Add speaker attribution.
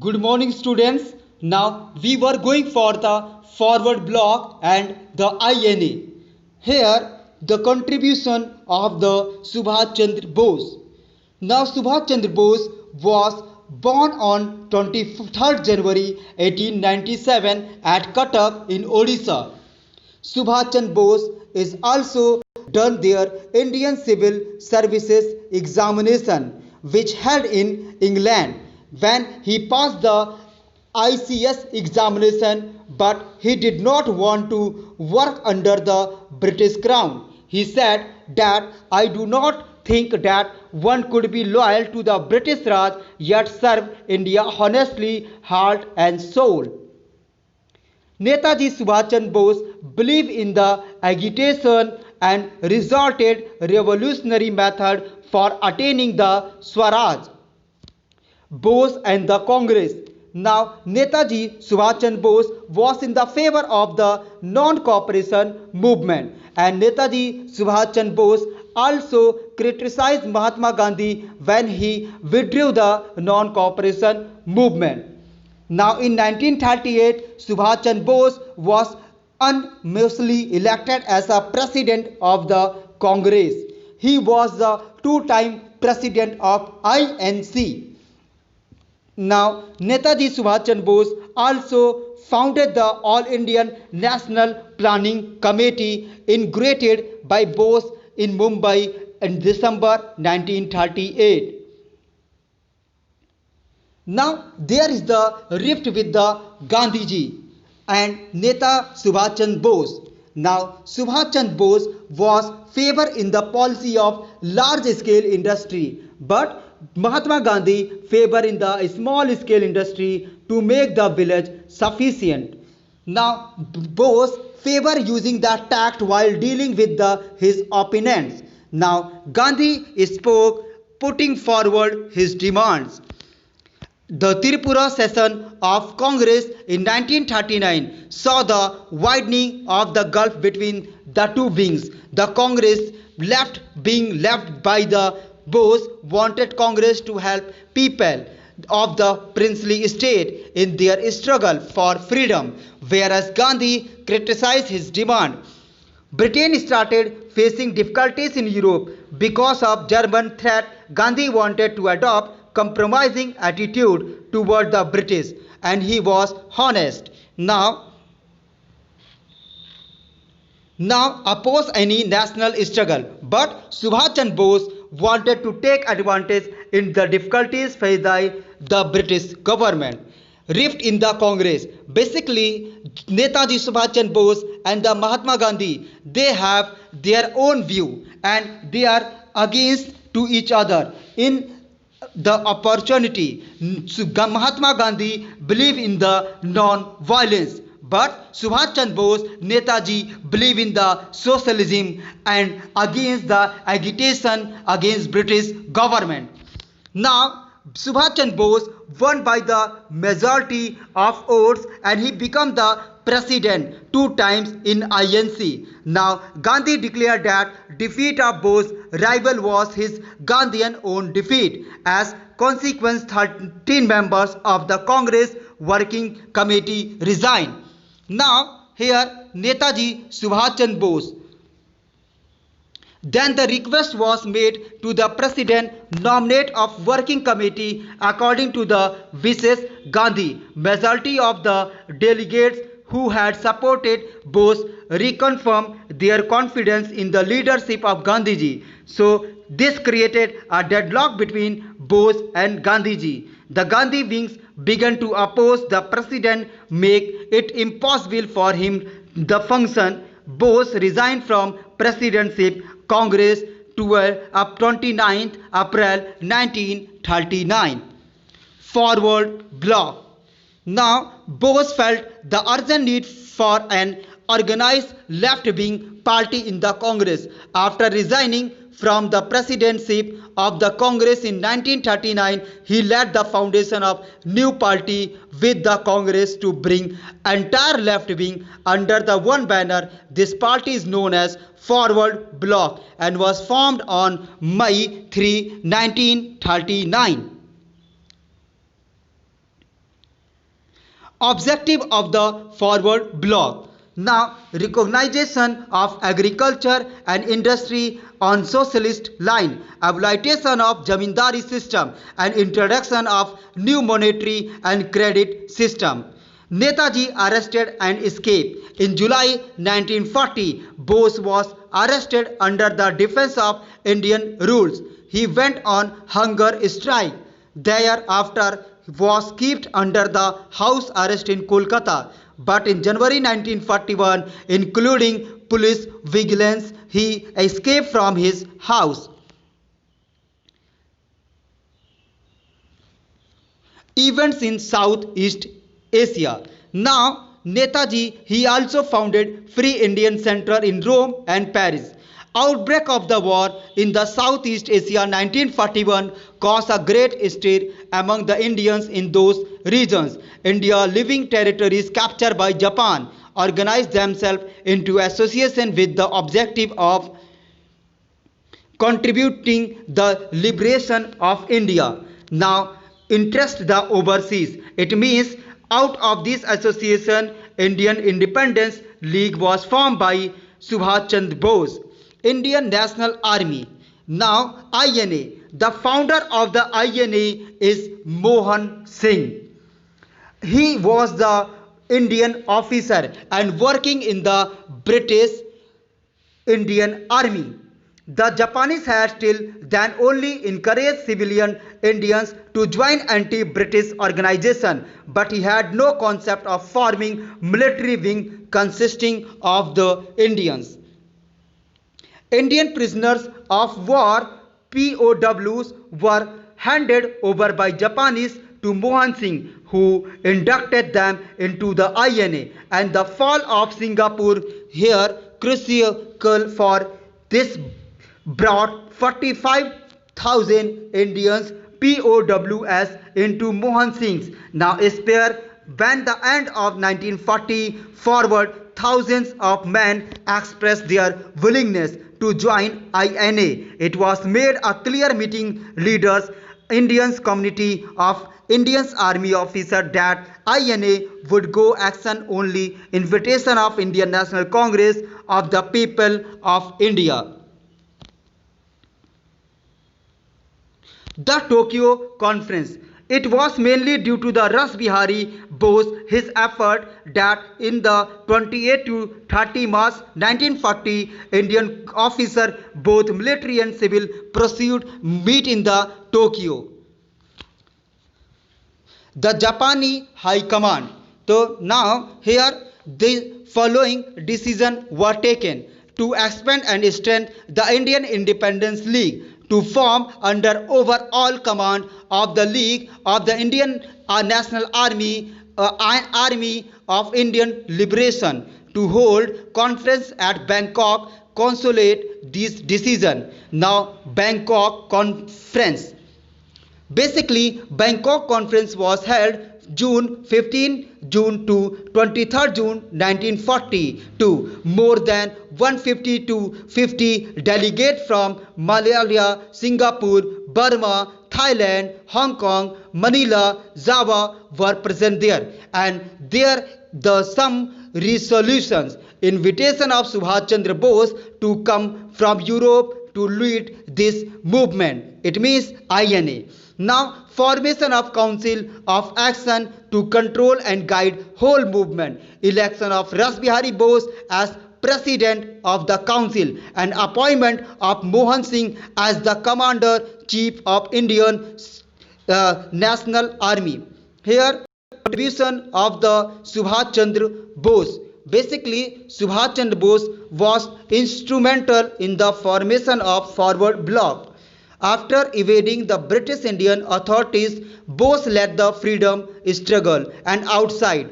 Speaker 1: Good morning, students. Now we were going for the forward block and the INA. Here, the contribution of the Subhash Chandra Bose. Now, Subhash Chandra Bose was born on 23rd January 1897 at Cuttack in Odisha. Subhash Chandra Bose is also done their Indian Civil Services examination which held in England when he passed the ICS examination, but he did not want to work under the British Crown. He said that I do not think that one could be loyal to the British Raj yet serve India honestly, heart and soul. Netaji Subhash Chandra Bose believed in the agitation and resorted revolutionary method for attaining the Swaraj. Bose and the Congress. Now, Netaji Subhash Chandra Bose was in the favor of the non-cooperation movement, and Netaji Subhash Chandra Bose also criticized Mahatma Gandhi when he withdrew the non-cooperation movement. Now, in 1938, Subhash Chandra Bose was unanimously elected as a president of the Congress. He was the two-time president of INC. Now, Netaji Subhash Chandra Bose also founded the All Indian National Planning Committee inaugurated by Bose in Mumbai in December 1938. Now, there is the rift with the Gandhiji and Neta Subhash Chandra Bose. Now, Subhash Chandra Bose was favor in the policy of large scale industry, but Mahatma Gandhi favor in the small scale industry to make the village sufficient. Now, Bose favor using the tact while dealing with his opponents. Now, Gandhi spoke putting forward his demands. The Tripura session of Congress in 1939 saw the widening of the gulf between the two wings. The Congress left being left by the Bose wanted Congress to help people of the princely state in their struggle for freedom, whereas Gandhi criticized his demand. Britain started facing difficulties in Europe because of German threat. Gandhi wanted to adopt compromising attitude toward the British, and he was honest. Now oppose any national struggle, but Subhash Chandra Bose wanted to take advantage in the difficulties faced by the British government. Rift in the Congress. Basically, Netaji Subhash Chandra Bose and the Mahatma Gandhi, they have their own view and they are against to each other in the opportunity. Mahatma Gandhi believe in the non-violence, but Subhash Chandra Bose, Netaji believe in the socialism and against the agitation against British government. Now, Subhash Chandra Bose won by the majority of votes and he became the president two times in INC. Now, Gandhi declared that defeat of Bose rival was his Gandhian own defeat. As consequence, 13 members of the Congress Working Committee resigned. Now, here Netaji Subhash Chandra Bose. Then the request was made to the president nominate of working committee according to the wishes Gandhi. Majority of the delegates who had supported Bose reconfirmed their confidence in the leadership of Gandhiji. So this created a deadlock between Bose and Gandhiji. The Gandhi wings began to oppose the president, make it impossible for him the function. Bose resigned from presidency Congress to 29th April 1939. Forward block. Now, Bose felt the urgent need for an organized left-wing party in the Congress. After resigning from the presidency of the Congress in 1939, he led the foundation of new party with the Congress to bring entire left wing under the one banner. This party is known as Forward Bloc and was formed on May 3, 1939. Objective of the Forward Bloc. Now, recognition of agriculture and industry on socialist line, abolition of zamindari system, and introduction of new monetary and credit system. Netaji arrested and escaped. In July 1940, Bose was arrested under the Defense of Indian rules. He went on hunger strike. Thereafter was kept under the house arrest in Kolkata. But in January 1941, including police vigilance, he escaped from his house. Events in Southeast Asia. Now, Netaji, he also founded Free Indian Center in Rome and Paris. Outbreak of the war in the Southeast Asia 1941 caused a great stir among the Indians in those regions. India, living territories captured by Japan, organized themselves into association with the objective of contributing the liberation of India. Now, interest the overseas. It means out of this association, Indian Independence League was formed by Subhash Chandra Bose. Indian National Army. Now, INA. The founder of the INA is Mohan Singh. He was the Indian officer and working in the British Indian Army. The Japanese had till then only encouraged civilian Indians to join anti-British organization, but he had no concept of forming military wing consisting of the Indians. Indian prisoners of war POWs were handed over by Japanese to Mohan Singh, who inducted them into the INA, and the fall of Singapore here crucial for this brought 45,000 Indians POWs into Mohan Singh's now spare. When the end of 1940 forward, thousands of men expressed their willingness to join INA. It was made a clear meeting leaders, Indians community of Indians Army officer that INA would go action only invitation of Indian National Congress of the People of India. The Tokyo Conference. It was mainly due to the Ras Bihari Bose, his effort that in the 28 to 30 March 1940, Indian officers, both military and civil, proceed meet in the Tokyo. The Japanese High Command. So now here the following decisions were taken to expand and strengthen the Indian Independence League, to form under overall command of the League of the Indian National Army, Army of Indian Liberation, to hold conference at Bangkok, consolidate this decision. Now, Bangkok Conference. Basically, Bangkok Conference was held June to 23rd June 1942. More than 150 to 50 delegates from Malaysia, Singapore, Burma, Thailand, Hong Kong, Manila, Java were present there, and there some resolutions. Invitation of Subhash Chandra Bose to come from Europe to lead this movement. It means INA. Now, formation of Council of Action to control and guide whole movement. Election of Ras Bihari Bose as President of the Council, and appointment of Mohan Singh as the Commander-Chief of Indian National Army. Here, contribution of the Subhash Chandra Bose. Basically, Subhash Chandra Bose was instrumental in the formation of Forward Bloc. After evading the British Indian authorities, Bose led the freedom struggle and outside